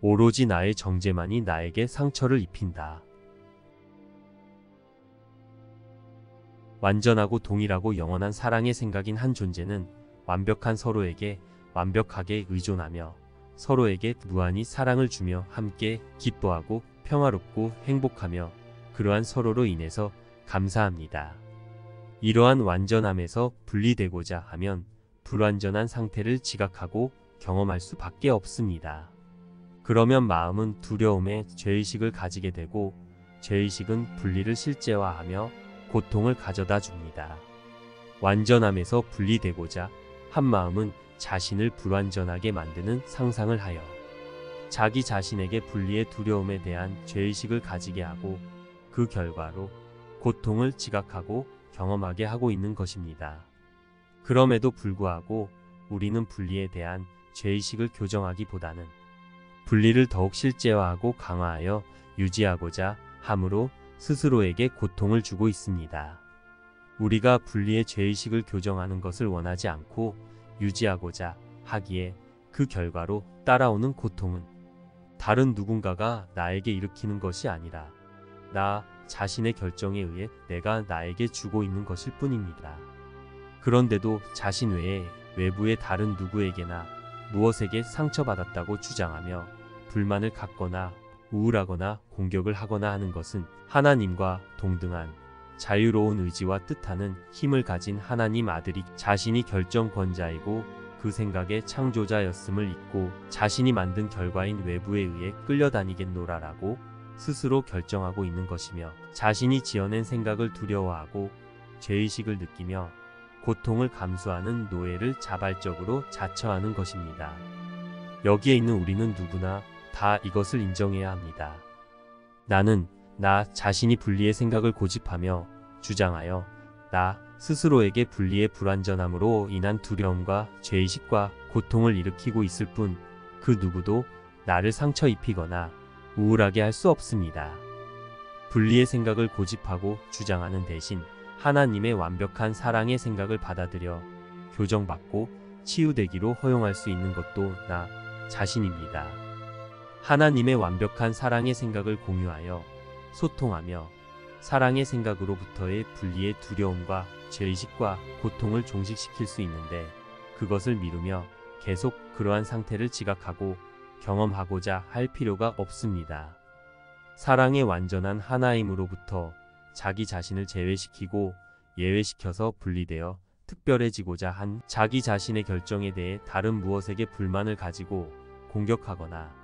오로지 나의 정죄만이 나에게 상처를 입힌다. 완전하고 동일하고 영원한 사랑의 생각인 한 존재는 완벽한 서로에게 완벽하게 의존하며 서로에게 무한히 사랑을 주며 함께 기뻐하고 평화롭고 행복하며 그러한 서로로 인해서 감사합니다. 이러한 완전함에서 분리되고자 하면 불완전한 상태를 지각하고 경험할 수밖에 없습니다. 그러면 마음은 두려움에 죄의식을 가지게 되고 죄의식은 분리를 실제화하며 고통을 가져다 줍니다. 완전함에서 분리되고자 한 마음은 자신을 불완전하게 만드는 상상을 하여 자기 자신에게 분리의 두려움에 대한 죄의식을 가지게 하고 그 결과로 고통을 지각하고 경험하게 하고 있는 것입니다. 그럼에도 불구하고 우리는 분리에 대한 죄의식을 교정하기보다는 분리를 더욱 실제화하고 강화하여 유지하고자 함으로 스스로에게 고통을 주고 있습니다. 우리가 분리의 죄의식을 교정하는 것을 원하지 않고 유지하고자 하기에 그 결과로 따라오는 고통은 다른 누군가가 나에게 일으키는 것이 아니라 나 자신의 결정에 의해 내가 나에게 주고 있는 것일 뿐입니다. 그런데도 자신 외에 외부의 다른 누구에게나 무엇에게 상처받았다고 주장하며 불만을 갖거나 우울하거나 공격을 하거나 하는 것은 하나님과 동등한 자유로운 의지와 뜻하는 힘을 가진 하나님 아들이 자신이 결정권자이고 그 생각의 창조자였음을 잊고 자신이 만든 결과인 외부에 의해 끌려다니겠노라라고 스스로 결정하고 있는 것이며 자신이 지어낸 생각을 두려워하고 죄의식을 느끼며 고통을 감수하는 노예를 자발적으로 자처하는 것입니다. 여기에 있는 우리는 누구나 다 이것을 인정해야 합니다. 나는 나 자신이 분리의 생각을 고집하며 주장하여 나 스스로에게 분리의 불완전함으로 인한 두려움과 죄의식과 고통을 일으키고 있을 뿐 그 누구도 나를 상처 입히거나 우울하게 할 수 없습니다. 분리의 생각을 고집하고 주장하는 대신 하나님의 완벽한 사랑의 생각을 받아들여 교정받고 치유되기로 허용할 수 있는 것도 나 자신입니다. 하나님의 완벽한 사랑의 생각을 공유하여 소통하며 사랑의 생각으로부터의 분리의 두려움과 죄의식과 고통을 종식시킬 수 있는데 그것을 미루며 계속 그러한 상태를 지각하고 경험하고자 할 필요가 없습니다. 사랑의 완전한 하나임으로부터 자기 자신을 제외시키고 예외시켜서 분리되어 특별해지고자 한 자기 자신의 결정에 대해 다른 무엇에게 불만을 가지고 공격하거나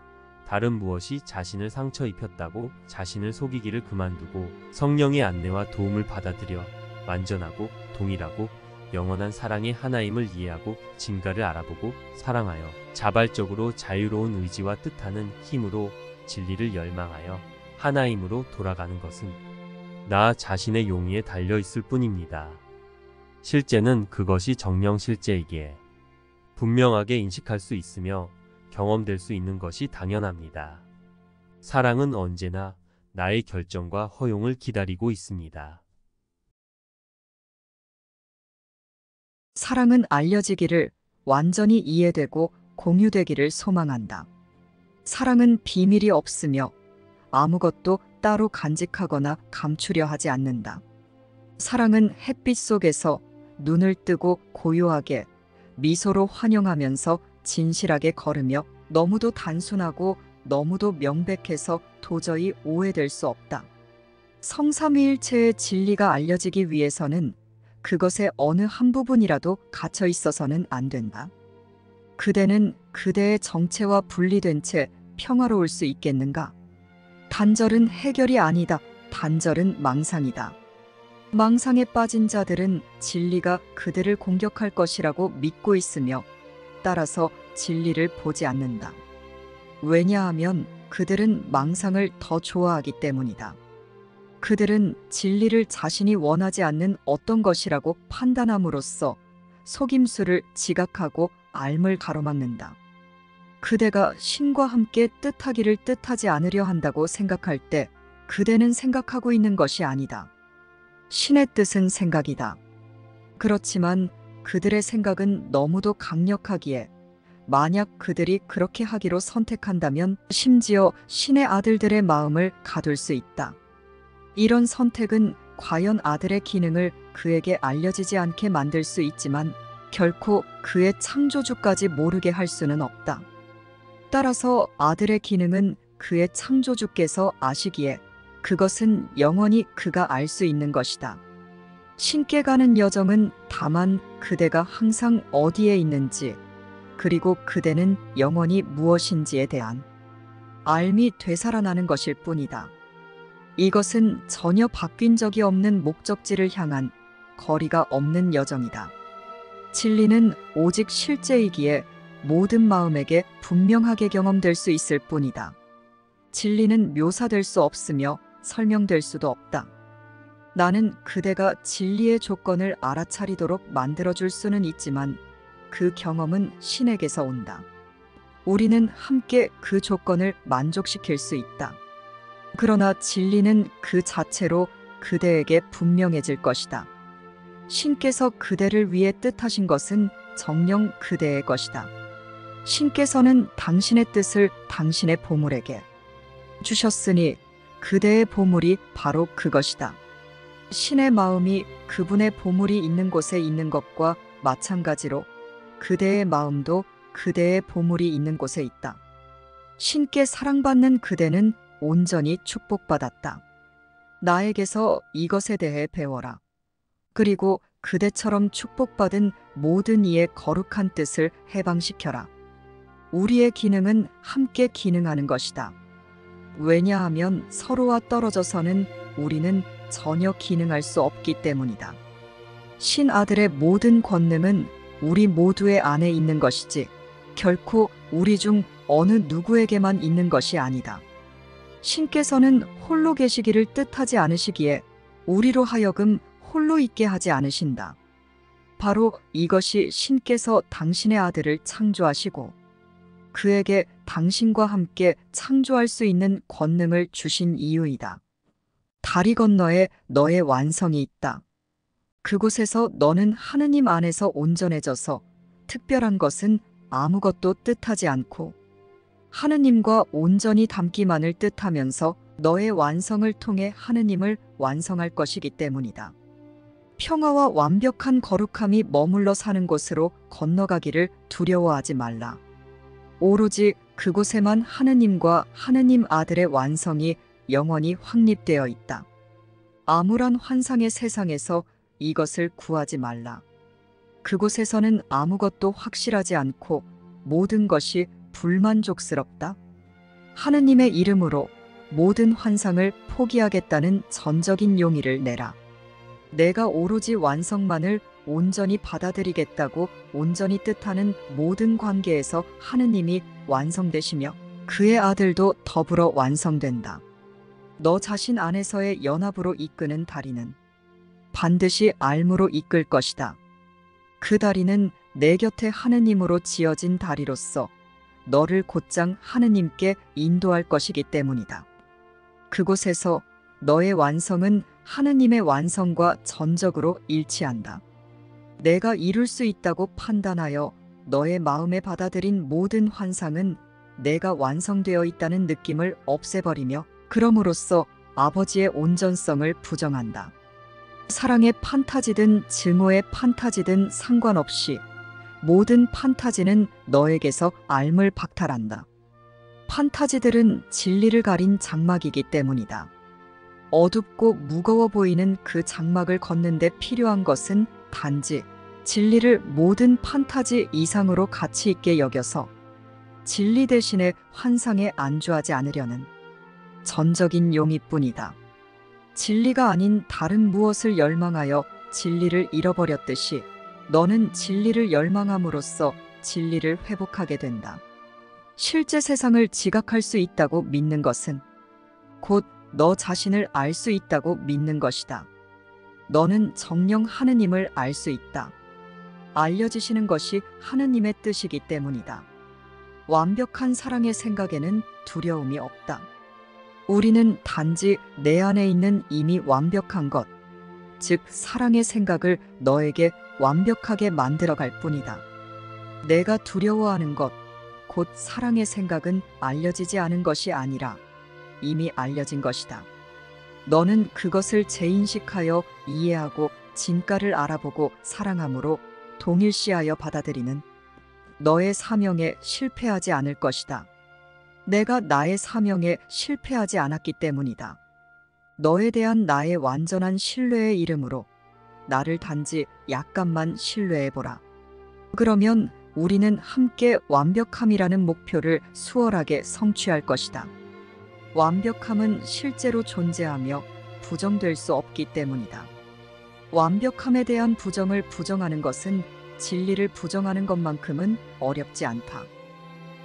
다른 무엇이 자신을 상처 입혔다고 자신을 속이기를 그만두고 성령의 안내와 도움을 받아들여 완전하고 동일하고 영원한 사랑의 하나임을 이해하고 진가를 알아보고 사랑하여 자발적으로 자유로운 의지와 뜻하는 힘으로 진리를 열망하여 하나임으로 돌아가는 것은 나 자신의 용의에 달려있을 뿐입니다. 실제는 그것이 정령 실제이기에 분명하게 인식할 수 있으며 경험될 수 있는 것이 당연합니다. 사랑은 언제나 나의 결정과 허용을 기다리고 있습니다. 사랑은 알려지기를 완전히 이해되고 공유되기를 소망한다. 사랑은 비밀이 없으며 아무것도 따로 간직하거나 감추려 하지 않는다. 사랑은 햇빛 속에서 눈을 뜨고 고요하게 미소로 환영하면서 진실하게 걸으며 너무도 단순하고 너무도 명백해서 도저히 오해될 수 없다. 성삼위일체의 진리가 알려지기 위해서는 그것의 어느 한 부분이라도 갇혀 있어서는 안 된다. 그대는 그대의 정체와 분리된 채 평화로울 수 있겠는가? 단절은 해결이 아니다. 단절은 망상이다. 망상에 빠진 자들은 진리가 그들을 공격할 것이라고 믿고 있으며 따라서 진리를 보지 않는다. 왜냐하면 그들은 망상을 더 좋아하기 때문이다. 그들은 진리를 자신이 원하지 않는 어떤 것이라고 판단함으로써 속임수를 지각하고 앓을 가로막는다. 그대가 신과 함께 뜻하기를 뜻하지 않으려 한다고 생각할 때 그대는 생각하고 있는 것이 아니다. 신의 뜻은 생각이다. 그렇지만 그들의 생각은 너무도 강력하기에 만약 그들이 그렇게 하기로 선택한다면 심지어 신의 아들들의 마음을 가둘 수 있다. 이런 선택은 과연 아들의 기능을 그에게 알려지지 않게 만들 수 있지만 결코 그의 창조주까지 모르게 할 수는 없다. 따라서 아들의 기능은 그의 창조주께서 아시기에 그것은 영원히 그가 알 수 있는 것이다. 신께 가는 여정은 다만 그대가 항상 어디에 있는지 그리고 그대는 영원히 무엇인지에 대한 알미 되살아나는 것일 뿐이다. 이것은 전혀 바뀐 적이 없는 목적지를 향한 거리가 없는 여정이다. 진리는 오직 실제이기에 모든 마음에게 분명하게 경험될 수 있을 뿐이다. 진리는 묘사될 수 없으며 설명될 수도 없다. 나는 그대가 진리의 조건을 알아차리도록 만들어줄 수는 있지만 그 경험은 신에게서 온다. 우리는 함께 그 조건을 만족시킬 수 있다. 그러나 진리는 그 자체로 그대에게 분명해질 것이다. 신께서 그대를 위해 뜻하신 것은 정녕 그대의 것이다. 신께서는 당신의 뜻을 당신의 보물에게 주셨으니 그대의 보물이 바로 그것이다. 신의 마음이 그분의 보물이 있는 곳에 있는 것과 마찬가지로 그대의 마음도 그대의 보물이 있는 곳에 있다. 신께 사랑받는 그대는 온전히 축복받았다. 나에게서 이것에 대해 배워라. 그리고 그대처럼 축복받은 모든 이의 거룩한 뜻을 해방시켜라. 우리의 기능은 함께 기능하는 것이다. 왜냐하면 서로와 떨어져서는 우리는 전혀 기능할 수 없기 때문이다. 신아들의 모든 권능은 우리 모두의 안에 있는 것이지 결코 우리 중 어느 누구에게만 있는 것이 아니다. 신께서는 홀로 계시기를 뜻하지 않으시기에 우리로 하여금 홀로 있게 하지 않으신다. 바로 이것이 신께서 당신의 아들을 창조하시고 그에게 당신과 함께 창조할 수 있는 권능을 주신 이유이다. 다리 건너에 너의 완성이 있다. 그곳에서 너는 하느님 안에서 온전해져서 특별한 것은 아무것도 뜻하지 않고 하느님과 온전히 닮기만을 뜻하면서 너의 완성을 통해 하느님을 완성할 것이기 때문이다. 평화와 완벽한 거룩함이 머물러 사는 곳으로 건너가기를 두려워하지 말라. 오로지 그곳에만 하느님과 하느님 아들의 완성이 영원히 확립되어 있다. 암울한 환상의 세상에서 이것을 구하지 말라. 그곳에서는 아무것도 확실하지 않고 모든 것이 불만족스럽다. 하느님의 이름으로 모든 환상을 포기하겠다는 전적인 용의를 내라. 내가 오로지 완성만을 온전히 받아들이겠다고 온전히 뜻하는 모든 관계에서 하느님이 완성되시며 그의 아들도 더불어 완성된다. 너 자신 안에서의 연합으로 이끄는 다리는 반드시 알무로 이끌 것이다. 그 다리는 내 곁에 하느님으로 지어진 다리로서 너를 곧장 하느님께 인도할 것이기 때문이다. 그곳에서 너의 완성은 하느님의 완성과 전적으로 일치한다. 내가 이룰 수 있다고 판단하여 너의 마음에 받아들인 모든 환상은 내가 완성되어 있다는 느낌을 없애버리며 그럼으로써 아버지의 온전성을 부정한다. 사랑의 판타지든 증오의 판타지든 상관없이 모든 판타지는 너에게서 알을 박탈한다. 판타지들은 진리를 가린 장막이기 때문이다. 어둡고 무거워 보이는 그 장막을 걷는 데 필요한 것은 단지 진리를 모든 판타지 이상으로 가치 있게 여겨서 진리 대신에 환상에 안주하지 않으려는 전적인 용의뿐이다. 진리가 아닌 다른 무엇을 열망하여 진리를 잃어버렸듯이 너는 진리를 열망함으로써 진리를 회복하게 된다. 실제 세상을 지각할 수 있다고 믿는 것은 곧 너 자신을 알 수 있다고 믿는 것이다. 너는 정녕 하느님을 알 수 있다. 알려지시는 것이 하느님의 뜻이기 때문이다. 완벽한 사랑의 생각에는 두려움이 없다. 우리는 단지 내 안에 있는 이미 완벽한 것, 즉 사랑의 생각을 너에게 완벽하게 만들어 갈 뿐이다. 내가 두려워하는 것, 곧 사랑의 생각은 알려지지 않은 것이 아니라 이미 알려진 것이다. 너는 그것을 재인식하여 이해하고 진가를 알아보고 사랑함으로 동일시하여 받아들이는 너의 사명에 실패하지 않을 것이다. 내가 나의 사명에 실패하지 않았기 때문이다. 너에 대한 나의 완전한 신뢰의 이름으로 나를 단지 약간만 신뢰해보라. 그러면 우리는 함께 완벽함이라는 목표를 수월하게 성취할 것이다. 완벽함은 실제로 존재하며 부정될 수 없기 때문이다. 완벽함에 대한 부정을 부정하는 것은 진리를 부정하는 것만큼은 어렵지 않다.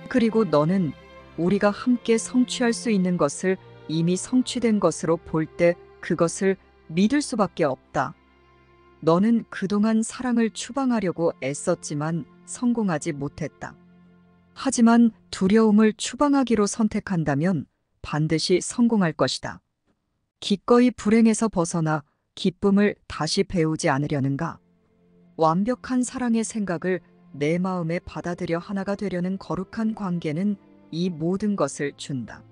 그리고 너는 우리가 함께 성취할 수 있는 것을 이미 성취된 것으로 볼 때 그것을 믿을 수밖에 없다. 너는 그동안 사랑을 추방하려고 애썼지만 성공하지 못했다. 하지만 두려움을 추방하기로 선택한다면 반드시 성공할 것이다. 기꺼이 불행에서 벗어나 기쁨을 다시 배우지 않으려는가? 완벽한 사랑의 생각을 내 마음에 받아들여 하나가 되려는 거룩한 관계는 이 모든 것을 준다.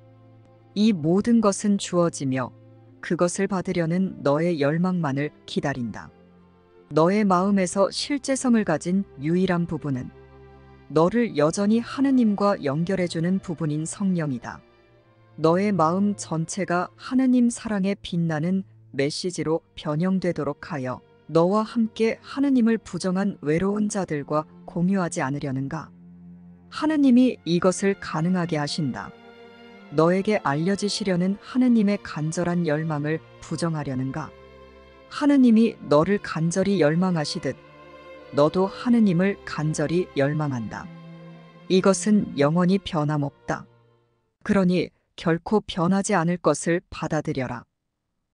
이 모든 것은 주어지며 그것을 받으려는 너의 열망만을 기다린다. 너의 마음에서 실제성을 가진 유일한 부분은 너를 여전히 하느님과 연결해주는 부분인 성령이다. 너의 마음 전체가 하느님 사랑에 빛나는 메시지로 변형되도록 하여 너와 함께 하느님을 부정한 외로운 자들과 공유하지 않으려는가? 하느님이 이것을 가능하게 하신다. 너에게 알려지시려는 하느님의 간절한 열망을 부정하려는가? 하느님이 너를 간절히 열망하시듯 너도 하느님을 간절히 열망한다. 이것은 영원히 변함없다. 그러니 결코 변하지 않을 것을 받아들여라.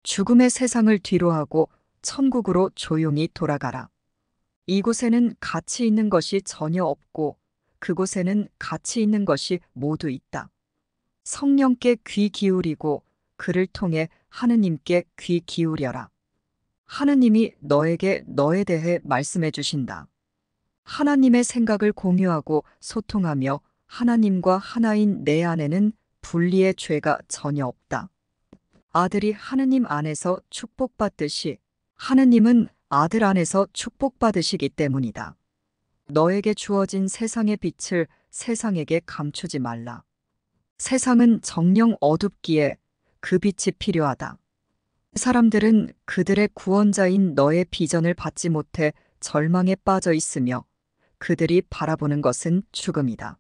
죽음의 세상을 뒤로하고 천국으로 조용히 돌아가라. 이곳에는 가치 있는 것이 전혀 없고 그곳에는 가치 있는 것이 모두 있다. 성령께 귀 기울이고 그를 통해 하느님께 귀 기울여라. 하느님이 너에게 너에 대해 말씀해 주신다. 하나님의 생각을 공유하고 소통하며 하나님과 하나인 내 안에는 분리의 죄가 전혀 없다. 아들이 하느님 안에서 축복받듯이 하느님은 아들 안에서 축복받으시기 때문이다. 너에게 주어진 세상의 빛을 세상에게 감추지 말라. 세상은 정녕 어둡기에 그 빛이 필요하다. 사람들은 그들의 구원자인 너의 비전을 받지 못해 절망에 빠져 있으며 그들이 바라보는 것은 죽음이다.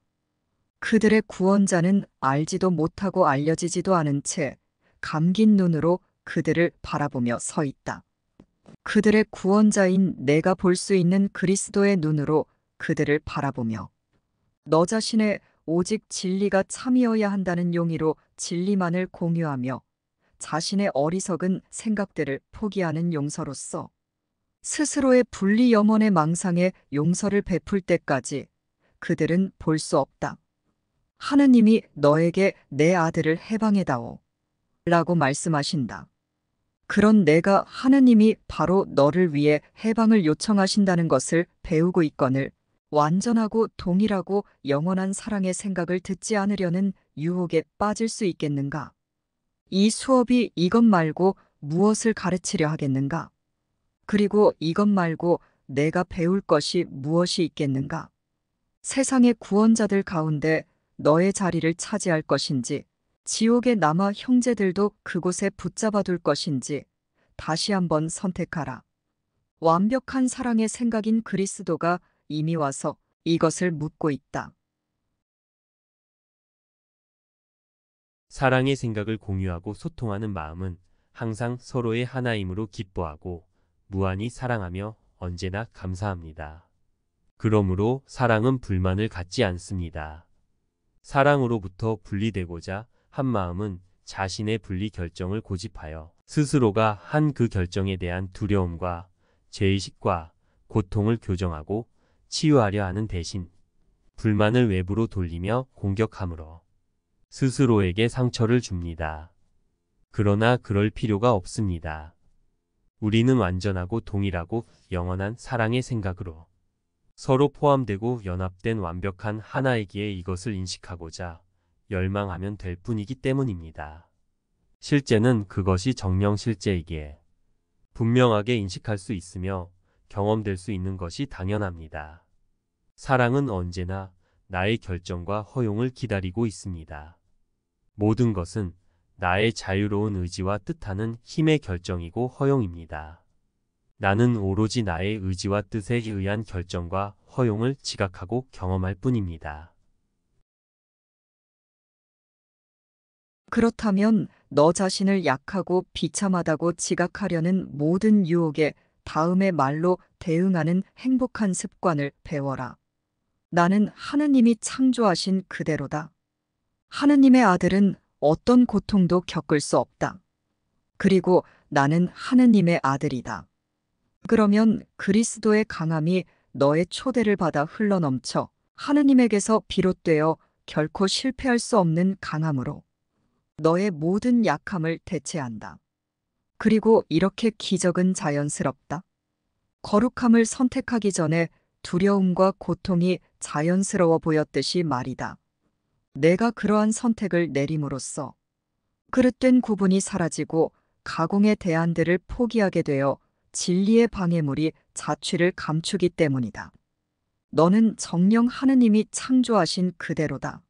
그들의 구원자는 알지도 못하고 알려지지도 않은 채 감긴 눈으로 그들을 바라보며 서 있다. 그들의 구원자인 내가 볼 수 있는 그리스도의 눈으로 그들을 바라보며 너 자신의 오직 진리가 참이어야 한다는 용의로 진리만을 공유하며 자신의 어리석은 생각들을 포기하는 용서로서 스스로의 분리 염원의 망상에 용서를 베풀 때까지 그들은 볼 수 없다. 하느님이 너에게 내 아들을 해방해다오 라고 말씀하신다. 그런 내가 하느님이 바로 너를 위해 해방을 요청하신다는 것을 배우고 있거늘 완전하고 동일하고 영원한 사랑의 생각을 듣지 않으려는 유혹에 빠질 수 있겠는가? 이 수업이 이것 말고 무엇을 가르치려 하겠는가? 그리고 이것 말고 내가 배울 것이 무엇이 있겠는가? 세상의 구원자들 가운데 너의 자리를 차지할 것인지, 지옥에 남아 형제들도 그곳에 붙잡아둘 것인지 다시 한번 선택하라. 완벽한 사랑의 생각인 그리스도가 이미 와서 이것을 묻고 있다. 사랑의 생각을 공유하고 소통하는 마음은 항상 서로의 하나임으로 기뻐하고 무한히 사랑하며 언제나 감사합니다. 그러므로 사랑은 불만을 갖지 않습니다. 사랑으로부터 분리되고자 한 마음은 자신의 분리 결정을 고집하여 스스로가 한 그 결정에 대한 두려움과 죄의식과 고통을 교정하고 치유하려 하는 대신 불만을 외부로 돌리며 공격함으로 스스로에게 상처를 줍니다. 그러나 그럴 필요가 없습니다. 우리는 완전하고 동일하고 영원한 사랑의 생각으로 서로 포함되고 연합된 완벽한 하나이기에 이것을 인식하고자 열망하면 될 뿐이기 때문입니다. 실제는 그것이 정령 실제이기에 분명하게 인식할 수 있으며 경험될 수 있는 것이 당연합니다. 사랑은 언제나 나의 결정과 허용을 기다리고 있습니다. 모든 것은 나의 자유로운 의지와 뜻하는 힘의 결정이고 허용입니다. 나는 오로지 나의 의지와 뜻에 의한 결정과 허용을 지각하고 경험할 뿐입니다. 그렇다면 너 자신을 약하고 비참하다고 지각하려는 모든 유혹에 다음의 말로 대응하는 행복한 습관을 배워라. 나는 하느님이 창조하신 그대로다. 하느님의 아들은 어떤 고통도 겪을 수 없다. 그리고 나는 하느님의 아들이다. 그러면 그리스도의 강함이 너의 초대를 받아 흘러넘쳐 하느님에게서 비롯되어 결코 실패할 수 없는 강함으로 너의 모든 약함을 대체한다. 그리고 이렇게 기적은 자연스럽다. 거룩함을 선택하기 전에 두려움과 고통이 자연스러워 보였듯이 말이다. 내가 그러한 선택을 내림으로써 그릇된 구분이 사라지고 가공의 대안들을 포기하게 되어 진리의 방해물이 자취를 감추기 때문이다. 너는 정녕 하느님이 창조하신 그대로다.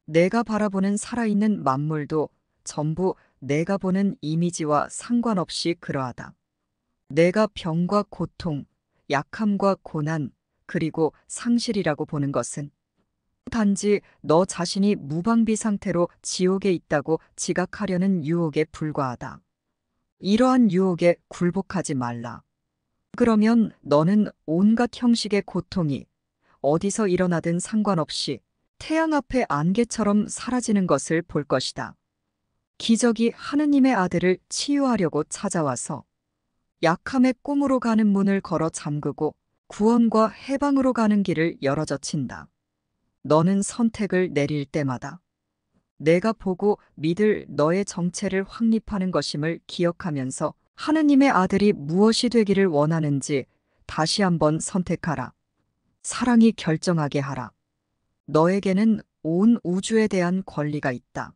내가 바라보는 살아있는 만물도 전부 내가 보는 이미지와 상관없이 그러하다. 내가 병과 고통, 약함과 고난, 그리고 상실이라고 보는 것은 단지 너 자신이 무방비 상태로 지옥에 있다고 지각하려는 유혹에 불과하다. 이러한 유혹에 굴복하지 말라. 그러면 너는 온갖 형식의 고통이 어디서 일어나든 상관없이 태양 앞의 안개처럼 사라지는 것을 볼 것이다. 기적이 하느님의 아들을 치유하려고 찾아와서 약함의 꿈으로 가는 문을 걸어 잠그고 구원과 해방으로 가는 길을 열어젖힌다. 너는 선택을 내릴 때마다 내가 보고 믿을 너의 정체를 확립하는 것임을 기억하면서 하느님의 아들이 무엇이 되기를 원하는지 다시 한번 선택하라. 사랑이 결정하게 하라. 너에게는 온 우주에 대한 권리가 있다.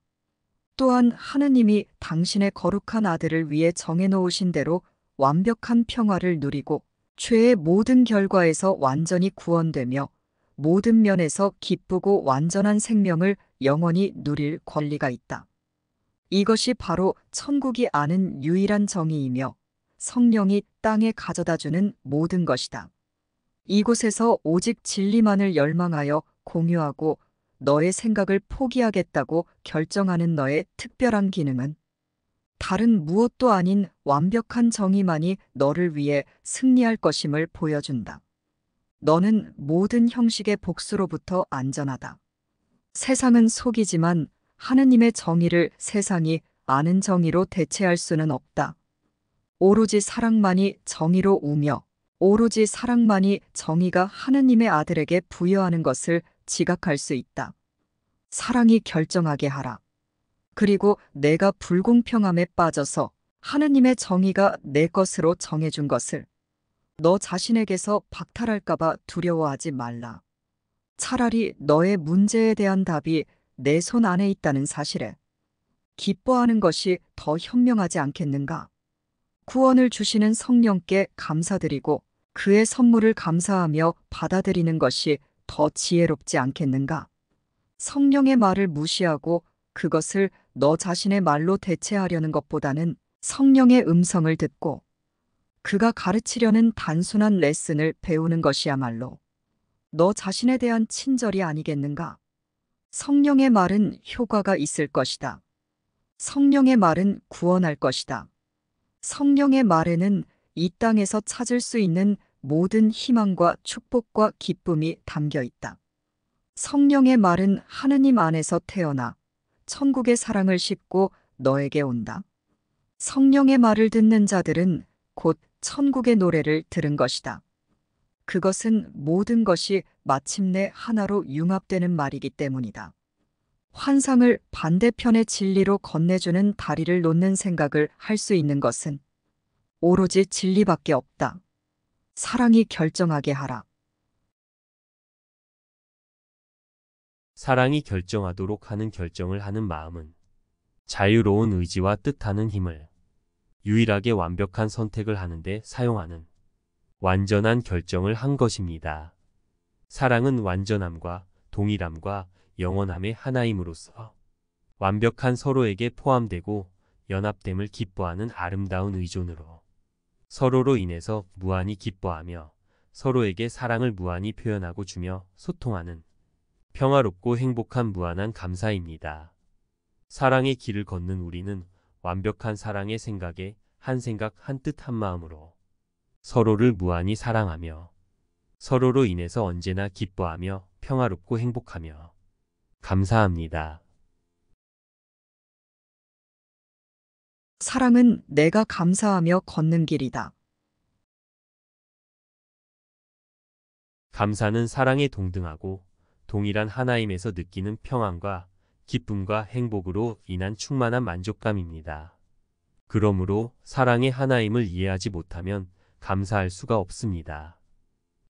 또한 하느님이 당신의 거룩한 아들을 위해 정해놓으신 대로 완벽한 평화를 누리고 죄의 모든 결과에서 완전히 구원되며 모든 면에서 기쁘고 완전한 생명을 영원히 누릴 권리가 있다. 이것이 바로 천국이 아는 유일한 정의이며 성령이 땅에 가져다주는 모든 것이다. 이곳에서 오직 진리만을 열망하여 공유하고 너의 생각을 포기하겠다고 결정하는 너의 특별한 기능은 다른 무엇도 아닌 완벽한 정의만이 너를 위해 승리할 것임을 보여준다. 너는 모든 형식의 복수로부터 안전하다. 세상은 속이지만 하느님의 정의를 세상이 아는 정의로 대체할 수는 없다. 오로지 사랑만이 정의로 우며 오로지 사랑만이 정의가 하느님의 아들에게 부여하는 것을 지각할 수 있다. 사랑이 결정하게 하라. 그리고 내가 불공평함에 빠져서 하느님의 정의가 내 것으로 정해준 것을 너 자신에게서 박탈할까봐 두려워하지 말라. 차라리 너의 문제에 대한 답이 내 손 안에 있다는 사실에 기뻐하는 것이 더 현명하지 않겠는가? 구원을 주시는 성령께 감사드리고 그의 선물을 감사하며 받아들이는 것이 더 지혜롭지 않겠는가? 성령의 말을 무시하고 그것을 너 자신의 말로 대체하려는 것보다는 성령의 음성을 듣고 그가 가르치려는 단순한 레슨을 배우는 것이야말로 너 자신에 대한 친절이 아니겠는가? 성령의 말은 효과가 있을 것이다. 성령의 말은 구원할 것이다. 성령의 말에는 이 땅에서 찾을 수 있는 모든 희망과 축복과 기쁨이 담겨 있다. 성령의 말은 하느님 안에서 태어나 천국의 사랑을 싣고 너에게 온다. 성령의 말을 듣는 자들은 곧 천국의 노래를 들은 것이다. 그것은 모든 것이 마침내 하나로 융합되는 말이기 때문이다. 환상을 반대편의 진리로 건네주는 다리를 놓는 생각을 할 수 있는 것은 오로지 진리밖에 없다. 사랑이 결정하게 하라. 사랑이 결정하도록 하는 결정을 하는 마음은 자유로운 의지와 뜻하는 힘을 유일하게 완벽한 선택을 하는데 사용하는 완전한 결정을 한 것입니다. 사랑은 완전함과 동일함과 영원함의 하나임으로써 완벽한 서로에게 포함되고 연합됨을 기뻐하는 아름다운 의존으로 서로로 인해서 무한히 기뻐하며 서로에게 사랑을 무한히 표현하고 주며 소통하는 평화롭고 행복한 무한한 감사입니다. 사랑의 길을 걷는 우리는 완벽한 사랑의 생각에 한 생각 한 뜻 한 마음으로 서로를 무한히 사랑하며 서로로 인해서 언제나 기뻐하며 평화롭고 행복하며 감사합니다. 사랑은 내가 감사하며 걷는 길이다. 감사는 사랑에 동등하고 동일한 하나임에서 느끼는 평안과 기쁨과 행복으로 인한 충만한 만족감입니다. 그러므로 사랑의 하나임을 이해하지 못하면 감사할 수가 없습니다.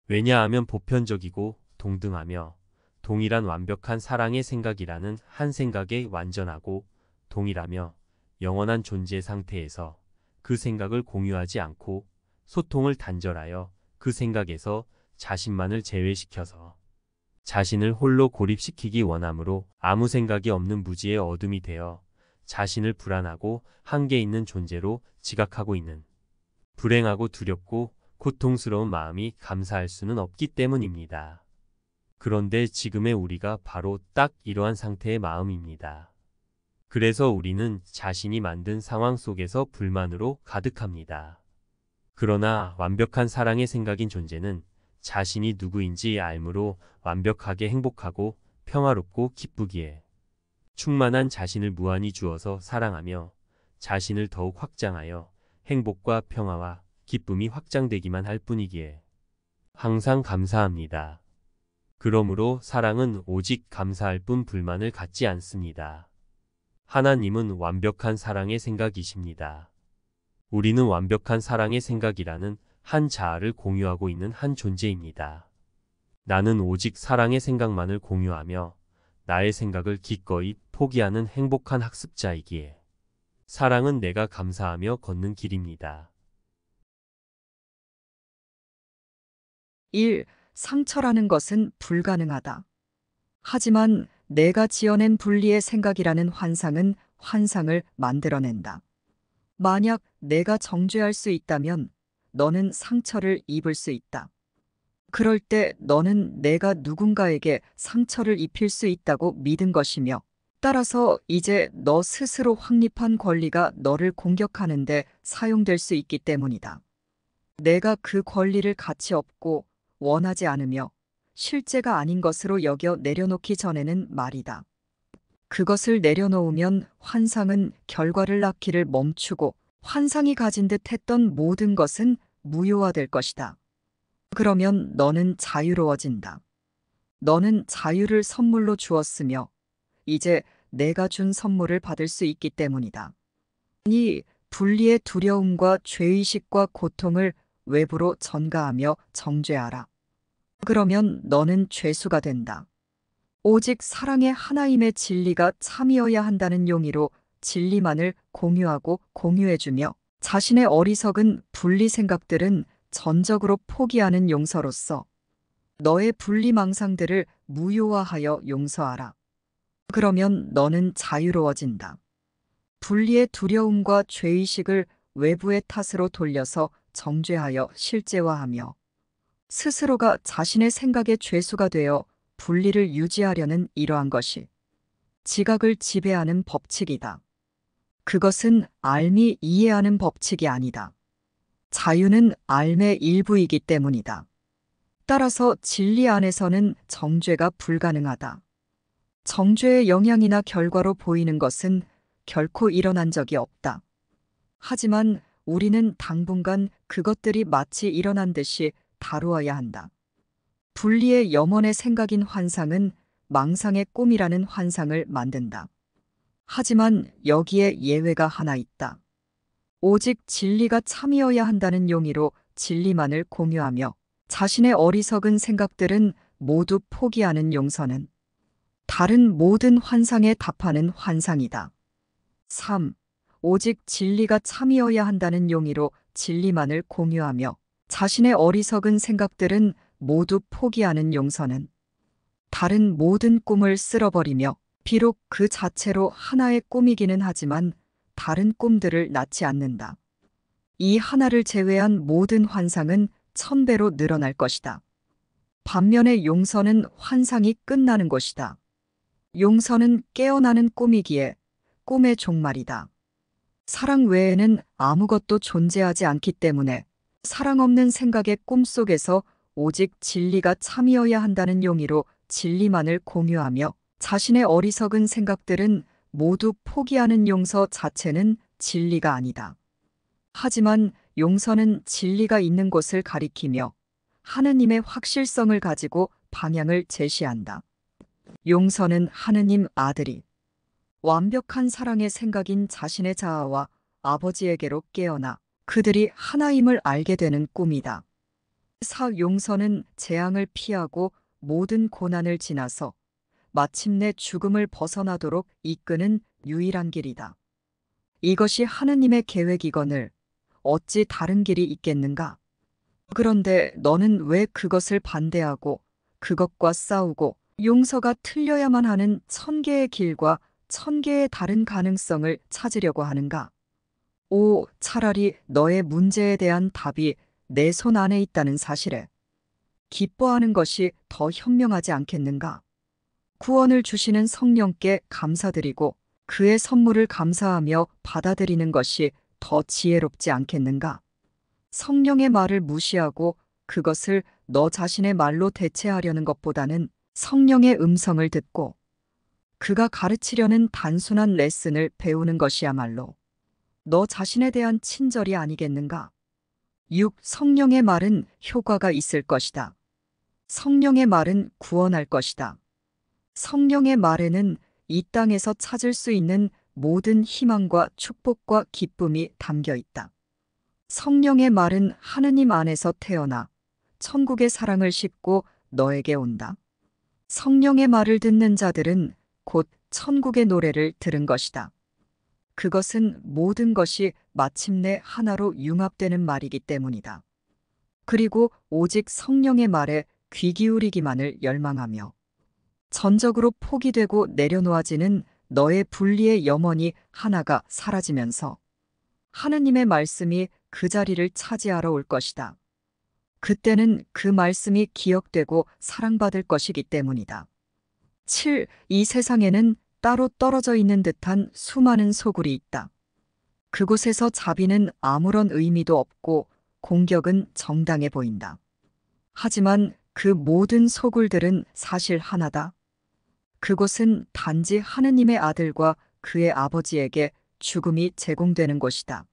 왜냐하면 보편적이고 동등하며 동일한 완벽한 사랑의 생각이라는 한 생각에 완전하고 동일하며 영원한 존재 상태에서 그 생각을 공유하지 않고 소통을 단절하여 그 생각에서 자신만을 제외시켜서 자신을 홀로 고립시키기 원하므로 아무 생각이 없는 무지의 어둠이 되어 자신을 불안하고 한계 있는 존재로 지각하고 있는 불행하고 두렵고 고통스러운 마음이 감사할 수는 없기 때문입니다. 그런데 지금의 우리가 바로 딱 이러한 상태의 마음입니다. 그래서 우리는 자신이 만든 상황 속에서 불만으로 가득합니다. 그러나 완벽한 사랑의 생각인 존재는 자신이 누구인지 알므로 완벽하게 행복하고 평화롭고 기쁘기에 충만한 자신을 무한히 주어서 사랑하며 자신을 더욱 확장하여 행복과 평화와 기쁨이 확장되기만 할 뿐이기에 항상 감사합니다. 그러므로 사랑은 오직 감사할 뿐 불만을 갖지 않습니다. 하나님은 완벽한 사랑의 생각이십니다. 우리는 완벽한 사랑의 생각이라는 한 자아를 공유하고 있는 한 존재입니다. 나는 오직 사랑의 생각만을 공유하며 나의 생각을 기꺼이 포기하는 행복한 학습자이기에 사랑은 내가 감사하며 걷는 길입니다. 1. 상처라는 것은 불가능하다. 하지만 내가 지어낸 분리의 생각이라는 환상은 환상을 만들어낸다. 만약 내가 정죄할 수 있다면 너는 상처를 입을 수 있다. 그럴 때 너는 내가 누군가에게 상처를 입힐 수 있다고 믿은 것이며, 따라서 이제 너 스스로 확립한 권리가 너를 공격하는데 사용될 수 있기 때문이다. 내가 그 권리를 가치 없고 원하지 않으며 실제가 아닌 것으로 여겨 내려놓기 전에는 말이다. 그것을 내려놓으면 환상은 결과를 낳기를 멈추고 환상이 가진 듯 했던 모든 것은 무효화될 것이다. 그러면 너는 자유로워진다. 너는 자유를 선물로 주었으며 이제 내가 준 선물을 받을 수 있기 때문이다. 이 분리의 두려움과 죄의식과 고통을 외부로 전가하며 정죄하라. 그러면 너는 죄수가 된다. 오직 사랑의 하나임의 진리가 참이어야 한다는 용의로 진리만을 공유하고 공유해주며 자신의 어리석은 분리 생각들은 전적으로 포기하는 용서로서 너의 분리 망상들을 무효화하여 용서하라. 그러면 너는 자유로워진다. 분리의 두려움과 죄의식을 외부의 탓으로 돌려서 정죄하여 실제화하며 스스로가 자신의 생각의 죄수가 되어 분리를 유지하려는 이러한 것이 지각을 지배하는 법칙이다. 그것은 알미 이해하는 법칙이 아니다. 자유는 알의 일부이기 때문이다. 따라서 진리 안에서는 정죄가 불가능하다. 정죄의 영향이나 결과로 보이는 것은 결코 일어난 적이 없다. 하지만 우리는 당분간 그것들이 마치 일어난 듯이 다루어야 한다. 분리의 염원의 생각인 환상은 망상의 꿈이라는 환상을 만든다. 하지만 여기에 예외가 하나 있다. 오직 진리가 참이어야 한다는 용의로 진리만을 공유하며 자신의 어리석은 생각들은 모두 포기하는 용서는 다른 모든 환상에 답하는 환상이다. 3. 오직 진리가 참이어야 한다는 용의로 진리만을 공유하며 자신의 어리석은 생각들은 모두 포기하는 용서는 다른 모든 꿈을 쓸어버리며 비록 그 자체로 하나의 꿈이기는 하지만 다른 꿈들을 낳지 않는다. 이 하나를 제외한 모든 환상은 1000배로 늘어날 것이다. 반면에 용서는 환상이 끝나는 것이다. 용서는 깨어나는 꿈이기에 꿈의 종말이다. 사랑 외에는 아무것도 존재하지 않기 때문에 사랑 없는 생각의 꿈속에서 오직 진리가 참이어야 한다는 용의로 진리만을 공유하며 자신의 어리석은 생각들은 모두 포기하는 용서 자체는 진리가 아니다. 하지만 용서는 진리가 있는 곳을 가리키며 하느님의 확실성을 가지고 방향을 제시한다. 용서는 하느님 아들이 완벽한 사랑의 생각인 자신의 자아와 아버지에게로 깨어나 그들이 하나임을 알게 되는 꿈이다. 용서는 재앙을 피하고 모든 고난을 지나서 마침내 죽음을 벗어나도록 이끄는 유일한 길이다. 이것이 하느님의 계획이거늘 어찌 다른 길이 있겠는가? 그런데 너는 왜 그것을 반대하고 그것과 싸우고 용서가 틀려야만 하는 1000개의 길과 1000개의 다른 가능성을 찾으려고 하는가? 차라리 너의 문제에 대한 답이 내 손 안에 있다는 사실에 기뻐하는 것이 더 현명하지 않겠는가? 구원을 주시는 성령께 감사드리고 그의 선물을 감사하며 받아들이는 것이 더 지혜롭지 않겠는가? 성령의 말을 무시하고 그것을 너 자신의 말로 대체하려는 것보다는 성령의 음성을 듣고 그가 가르치려는 단순한 레슨을 배우는 것이야말로 너 자신에 대한 친절이 아니겠는가? 6. 성령의 말은 효과가 있을 것이다. 성령의 말은 구원할 것이다. 성령의 말에는 이 땅에서 찾을 수 있는 모든 희망과 축복과 기쁨이 담겨 있다. 성령의 말은 하느님 안에서 태어나 천국의 사랑을 싣고 너에게 온다. 성령의 말을 듣는 자들은 곧 천국의 노래를 들은 것이다. 그것은 모든 것이 마침내 하나로 융합되는 말이기 때문이다. 그리고 오직 성령의 말에 귀 기울이기만을 열망하며 전적으로 포기되고 내려놓아지는 너의 분리의 염원이 하나가 사라지면서 하느님의 말씀이 그 자리를 차지하러 올 것이다. 그때는 그 말씀이 기억되고 사랑받을 것이기 때문이다. 7. 이 세상에는 따로 떨어져 있는 듯한 수많은 소굴이 있다. 그곳에서 자비는 아무런 의미도 없고 공격은 정당해 보인다. 하지만 그 모든 소굴들은 사실 하나다. 그곳은 단지 하느님의 아들과 그의 아버지에게 죽음이 제공되는 곳이다.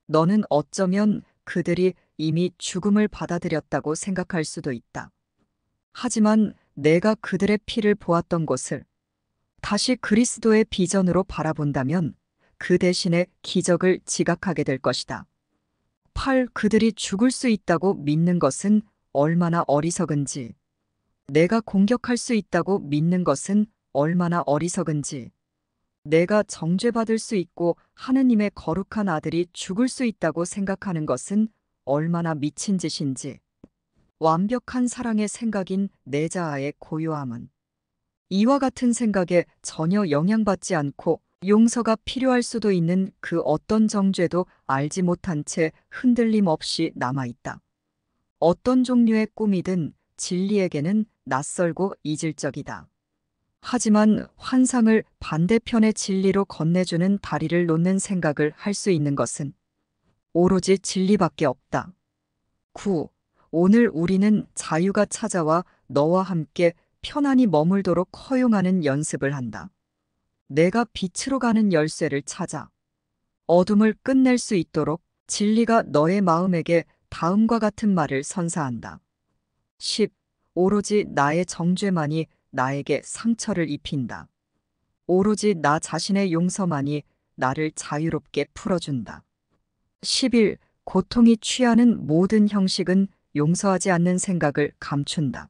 너는 어쩌면 그들이 이미 죽음을 받아들였다고 생각할 수도 있다. 하지만 내가 그들의 피를 보았던 곳을 다시 그리스도의 비전으로 바라본다면 그 대신에 기적을 지각하게 될 것이다. 8. 그들이 죽을 수 있다고 믿는 것은 얼마나 어리석은지, 내가 공격할 수 있다고 믿는 것은 얼마나 어리석은지, 내가 정죄받을 수 있고 하느님의 거룩한 아들이 죽을 수 있다고 생각하는 것은 얼마나 미친 짓인지, 완벽한 사랑의 생각인 내 자아의 고요함은 이와 같은 생각에 전혀 영향받지 않고 용서가 필요할 수도 있는 그 어떤 정죄도 알지 못한 채 흔들림 없이 남아있다. 어떤 종류의 꿈이든 진리에게는 낯설고 이질적이다. 하지만 환상을 반대편의 진리로 건네주는 다리를 놓는 생각을 할 수 있는 것은 오로지 진리밖에 없다. 9. 오늘 우리는 자유가 찾아와 너와 함께 편안히 머물도록 허용하는 연습을 한다. 내가 빛으로 가는 열쇠를 찾아 어둠을 끝낼 수 있도록 진리가 너의 마음에게 다음과 같은 말을 선사한다. 10. 오로지 나의 정죄만이 나에게 상처를 입힌다. 오로지 나 자신의 용서만이 나를 자유롭게 풀어준다. 11. 고통이 취하는 모든 형식은 용서하지 않는 생각을 감춘다.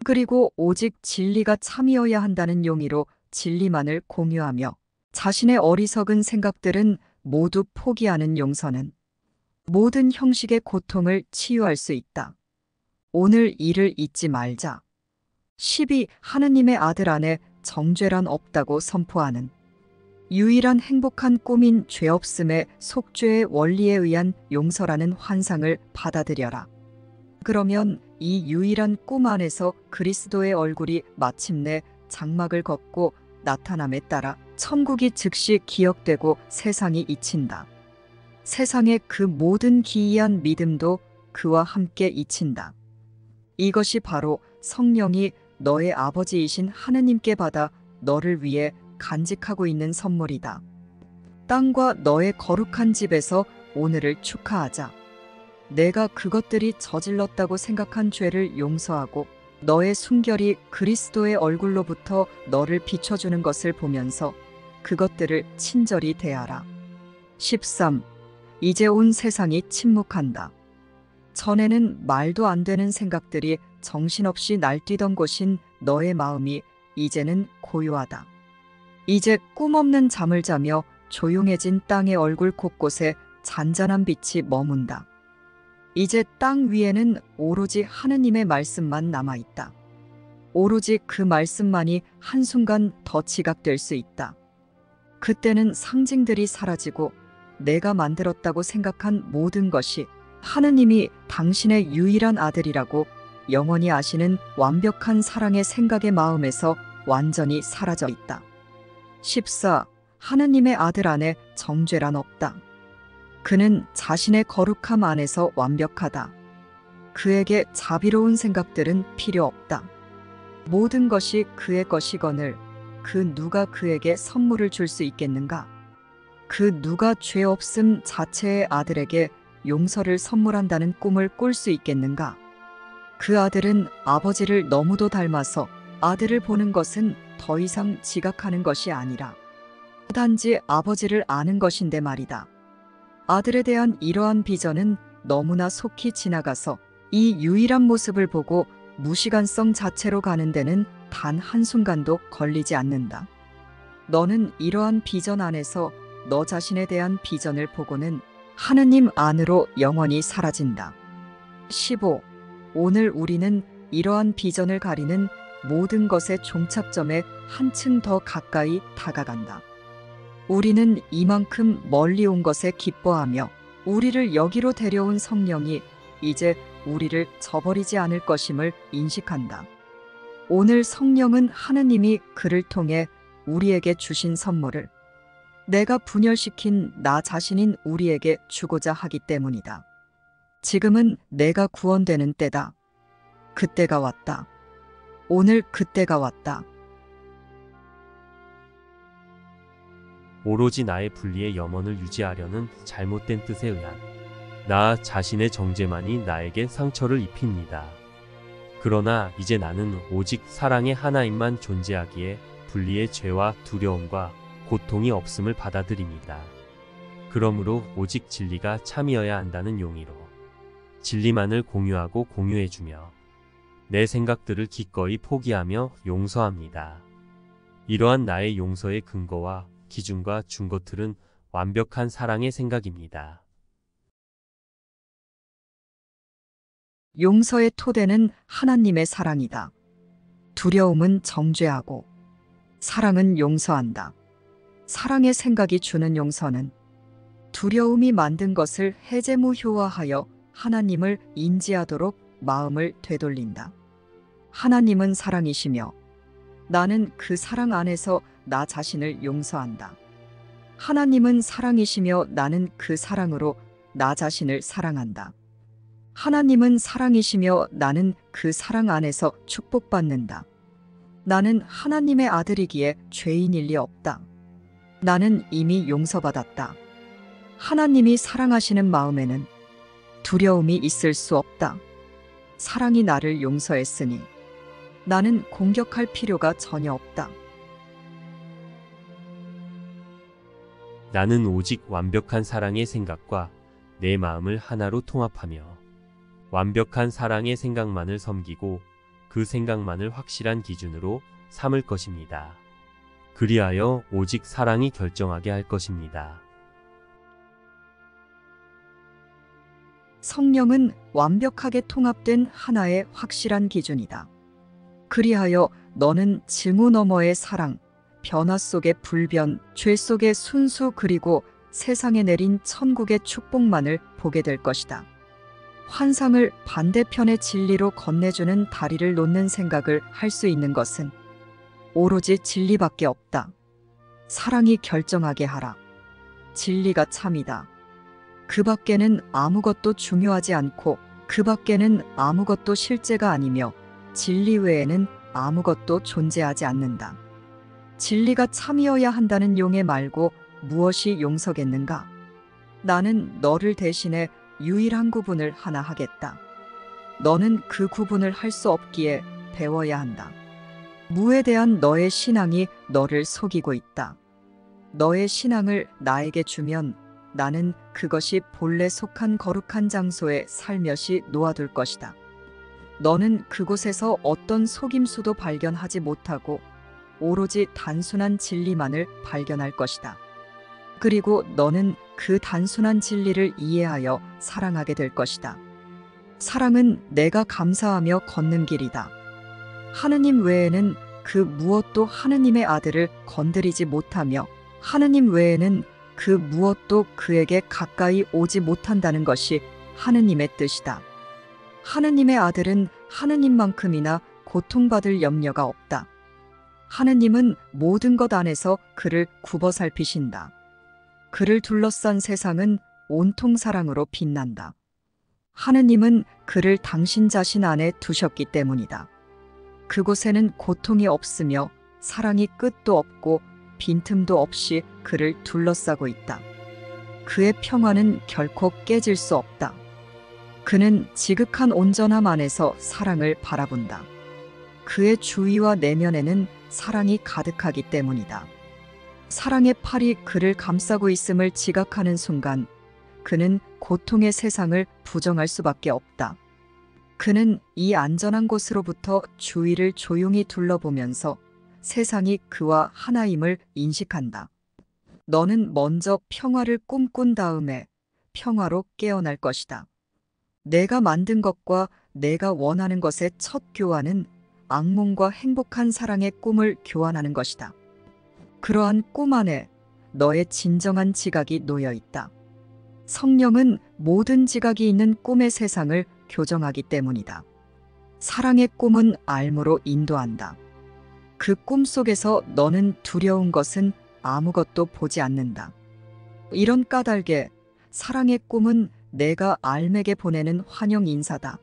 그리고 오직 진리가 참이어야 한다는 용의로 진리만을 공유하며 자신의 어리석은 생각들은 모두 포기하는 용서는 모든 형식의 고통을 치유할 수 있다. 오늘 이를 잊지 말자. 12. 하느님의 아들 안에 정죄란 없다고 선포하는 유일한 행복한 꿈인 죄 없음의 속죄의 원리에 의한 용서라는 환상을 받아들여라. 그러면 이 유일한 꿈 안에서 그리스도의 얼굴이 마침내 장막을 걷고 나타남에 따라 천국이 즉시 기억되고 세상이 잊힌다. 세상의 그 모든 기이한 믿음도 그와 함께 잊힌다. 이것이 바로 성령이 너의 아버지이신 하느님께 받아 너를 위해 간직하고 있는 선물이다. 땅과 너의 거룩한 집에서 오늘을 축하하자. 내가 그것들이 저질렀다고 생각한 죄를 용서하고 너의 순결이 그리스도의 얼굴로부터 너를 비춰주는 것을 보면서 그것들을 친절히 대하라. 13. 이제 온 세상이 침묵한다. 전에는 말도 안 되는 생각들이 정신없이 날뛰던 곳인 너의 마음이 이제는 고요하다. 이제 꿈없는 잠을 자며 조용해진 땅의 얼굴 곳곳에 잔잔한 빛이 머문다. 이제 땅 위에는 오로지 하느님의 말씀만 남아있다. 오로지 그 말씀만이 한순간 더 지각될 수 있다. 그때는 상징들이 사라지고 내가 만들었다고 생각한 모든 것이 하느님이 당신의 유일한 아들이라고 영원히 아시는 완벽한 사랑의 생각의 마음에서 완전히 사라져 있다. 14. 하느님의 아들 안에 정죄란 없다. 그는 자신의 거룩함 안에서 완벽하다. 그에게 자비로운 생각들은 필요 없다. 모든 것이 그의 것이거늘 그 누가 그에게 선물을 줄 수 있겠는가? 그 누가 죄 없음 자체의 아들에게 용서를 선물한다는 꿈을 꿀 수 있겠는가? 그 아들은 아버지를 너무도 닮아서 아들을 보는 것은 더 이상 지각하는 것이 아니라 단지 아버지를 아는 것인데 말이다. 아들에 대한 이러한 비전은 너무나 속히 지나가서 이 유일한 모습을 보고 무시간성 자체로 가는 데는 단 한순간도 걸리지 않는다. 너는 이러한 비전 안에서 너 자신에 대한 비전을 보고는 하느님 안으로 영원히 사라진다. 15. 오늘 우리는 이러한 비전을 가리는 모든 것의 종착점에 한층 더 가까이 다가간다. 우리는 이만큼 멀리 온 것에 기뻐하며 우리를 여기로 데려온 성령이 이제 우리를 저버리지 않을 것임을 인식한다. 오늘 성령은 하느님이 그를 통해 우리에게 주신 선물을 내가 분열시킨 나 자신인 우리에게 주고자 하기 때문이다. 지금은 내가 구원되는 때다. 그때가 왔다. 오늘 그때가 왔다. 오로지 나의 분리의 염원을 유지하려는 잘못된 뜻에 의한 나 자신의 정죄만이 나에게 상처를 입힙니다. 그러나 이제 나는 오직 사랑의 하나님만 존재하기에 분리의 죄와 두려움과 고통이 없음을 받아들입니다. 그러므로 오직 진리가 참이어야 한다는 용의로 진리만을 공유하고 공유해주며 내 생각들을 기꺼이 포기하며 용서합니다. 이러한 나의 용서의 근거와 기준과 준것들은 완벽한 사랑의 생각입니다. 용서의 토대는 하나님의 사랑이다. 두려움은 정죄하고 사랑은 용서한다. 사랑의 생각이 주는 용서는 두려움이 만든 것을 해제무효화하여 하나님을 인지하도록 마음을 되돌린다. 하나님은 사랑이시며 나는 그 사랑 안에서 나 자신을 용서한다. 하나님은 사랑이시며 나는 그 사랑으로 나 자신을 사랑한다. 하나님은 사랑이시며 나는 그 사랑 안에서 축복받는다. 나는 하나님의 아들이기에 죄인일 리 없다. 나는 이미 용서받았다. 하나님이 사랑하시는 마음에는 두려움이 있을 수 없다. 사랑이 나를 용서했으니 나는 공격할 필요가 전혀 없다. 나는 오직 완벽한 사랑의 생각과 내 마음을 하나로 통합하며 완벽한 사랑의 생각만을 섬기고 그 생각만을 확실한 기준으로 삼을 것입니다. 그리하여 오직 사랑이 결정하게 할 것입니다. 성령은 완벽하게 통합된 하나의 확실한 기준이다. 그리하여 너는 징후 너머의 사랑, 변화 속의 불변, 죄 속의 순수 그리고 세상에 내린 천국의 축복만을 보게 될 것이다. 환상을 반대편의 진리로 건네주는 다리를 놓는 생각을 할 수 있는 것은 오로지 진리밖에 없다. 사랑이 결정하게 하라. 진리가 참이다. 그 밖에는 아무것도 중요하지 않고 그 밖에는 아무것도 실제가 아니며 진리 외에는 아무것도 존재하지 않는다. 진리가 참이어야 한다는 용해 말고 무엇이 용서겠는가? 나는 너를 대신해 유일한 구분을 하나 하겠다. 너는 그 구분을 할 수 없기에 배워야 한다. 무에 대한 너의 신앙이 너를 속이고 있다. 너의 신앙을 나에게 주면 나는 그것이 본래 속한 거룩한 장소에 살며시 놓아둘 것이다. 너는 그곳에서 어떤 속임수도 발견하지 못하고 오로지 단순한 진리만을 발견할 것이다. 그리고 너는 그 단순한 진리를 이해하여 사랑하게 될 것이다. 사랑은 내가 감사하며 걷는 길이다. 하느님 외에는 그 무엇도 하느님의 아들을 건드리지 못하며 하느님 외에는 그 무엇도 그에게 가까이 오지 못한다는 것이 하느님의 뜻이다. 하느님의 아들은 하느님만큼이나 고통받을 염려가 없다. 하느님은 모든 것 안에서 그를 굽어 살피신다. 그를 둘러싼 세상은 온통 사랑으로 빛난다. 하느님은 그를 당신 자신 안에 두셨기 때문이다. 그곳에는 고통이 없으며 사랑이 끝도 없고 빈틈도 없이 그를 둘러싸고 있다. 그의 평화는 결코 깨질 수 없다. 그는 지극한 온전함 안에서 사랑을 바라본다. 그의 주위와 내면에는 사랑이 가득하기 때문이다. 사랑의 팔이 그를 감싸고 있음을 지각하는 순간 그는 고통의 세상을 부정할 수밖에 없다. 그는 이 안전한 곳으로부터 주위를 조용히 둘러보면서 세상이 그와 하나임을 인식한다. 너는 먼저 평화를 꿈꾼 다음에 평화로 깨어날 것이다. 내가 만든 것과 내가 원하는 것의 첫 교환은 악몽과 행복한 사랑의 꿈을 교환하는 것이다. 그러한 꿈 안에 너의 진정한 지각이 놓여 있다. 성령은 모든 지각이 있는 꿈의 세상을 교정하기 때문이다. 사랑의 꿈은 알므로 인도한다. 그 꿈 속에서 너는 두려운 것은 아무것도 보지 않는다. 이런 까닭에 사랑의 꿈은 내가 알맥에 보내는 환영 인사다.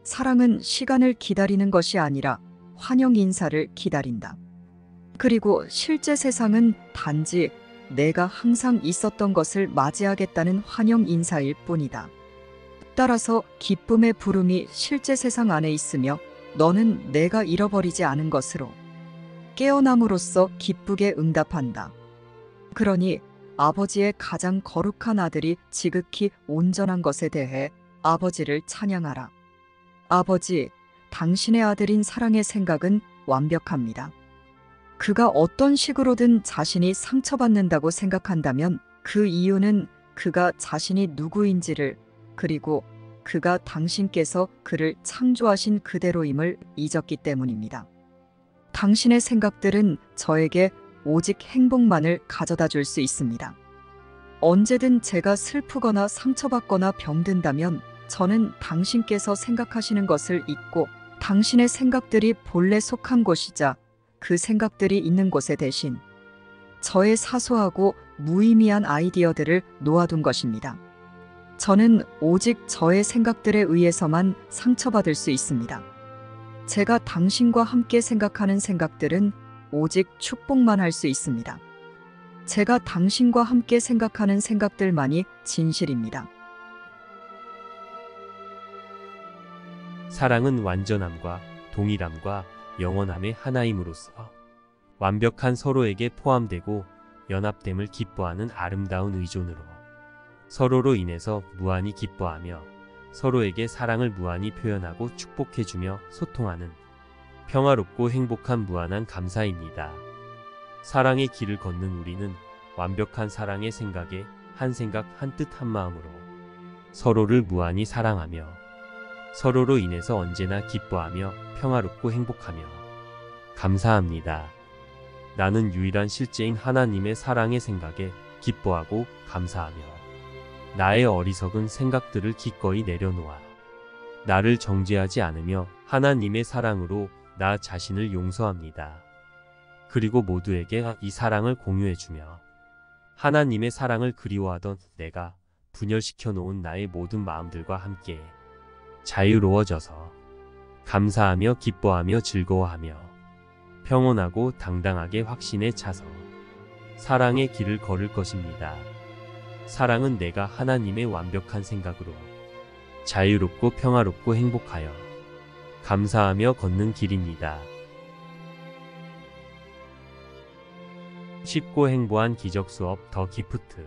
사랑은 시간을 기다리는 것이 아니라 환영 인사를 기다린다. 그리고 실제 세상은 단지 내가 항상 있었던 것을 맞이하겠다는 환영 인사일 뿐이다. 따라서 기쁨의 부름이 실제 세상 안에 있으며 너는 내가 잃어버리지 않은 것으로 깨어남으로써 기쁘게 응답한다. 그러니 아버지의 가장 거룩한 아들이 지극히 온전한 것에 대해 아버지를 찬양하라. 아버지, 당신의 아들인 사랑의 생각은 완벽합니다. 그가 어떤 식으로든 자신이 상처받는다고 생각한다면 그 이유는 그가 자신이 누구인지를 그리고 그가 당신께서 그를 창조하신 그대로임을 잊었기 때문입니다. 당신의 생각들은 저에게 오직 행복만을 가져다 줄 수 있습니다. 언제든 제가 슬프거나 상처받거나 병든다면 저는 당신께서 생각하시는 것을 잊고 당신의 생각들이 본래 속한 곳이자 그 생각들이 있는 곳에 대신 저의 사소하고 무의미한 아이디어들을 놓아둔 것입니다. 저는 오직 저의 생각들에 의해서만 상처받을 수 있습니다. 제가 당신과 함께 생각하는 생각들은 오직 축복만 할 수 있습니다. 제가 당신과 함께 생각하는 생각들만이 진실입니다. 사랑은 완전함과 동일함과 영원함의 하나임으로써 완벽한 서로에게 포함되고 연합됨을 기뻐하는 아름다운 의존으로 서로로 인해서 무한히 기뻐하며 서로에게 사랑을 무한히 표현하고 축복해주며 소통하는 평화롭고 행복한 무한한 감사입니다. 사랑의 길을 걷는 우리는 완벽한 사랑의 생각에 한 생각 한 뜻 한 마음으로 서로를 무한히 사랑하며 서로로 인해서 언제나 기뻐하며 평화롭고 행복하며 감사합니다. 나는 유일한 실제인 하나님의 사랑의 생각에 기뻐하고 감사하며 나의 어리석은 생각들을 기꺼이 내려놓아 나를 정죄하지 않으며 하나님의 사랑으로 나 자신을 용서합니다. 그리고 모두에게 이 사랑을 공유해주며 하나님의 사랑을 그리워하던 내가 분열시켜 놓은 나의 모든 마음들과 함께 자유로워져서 감사하며 기뻐하며 즐거워하며 평온하고 당당하게 확신에 차서 사랑의 길을 걸을 것입니다. 사랑은 내가 하나님의 완벽한 생각으로 자유롭고 평화롭고 행복하여 감사하며 걷는 길입니다. 쉽고 행보한 기적 수업 더 기프트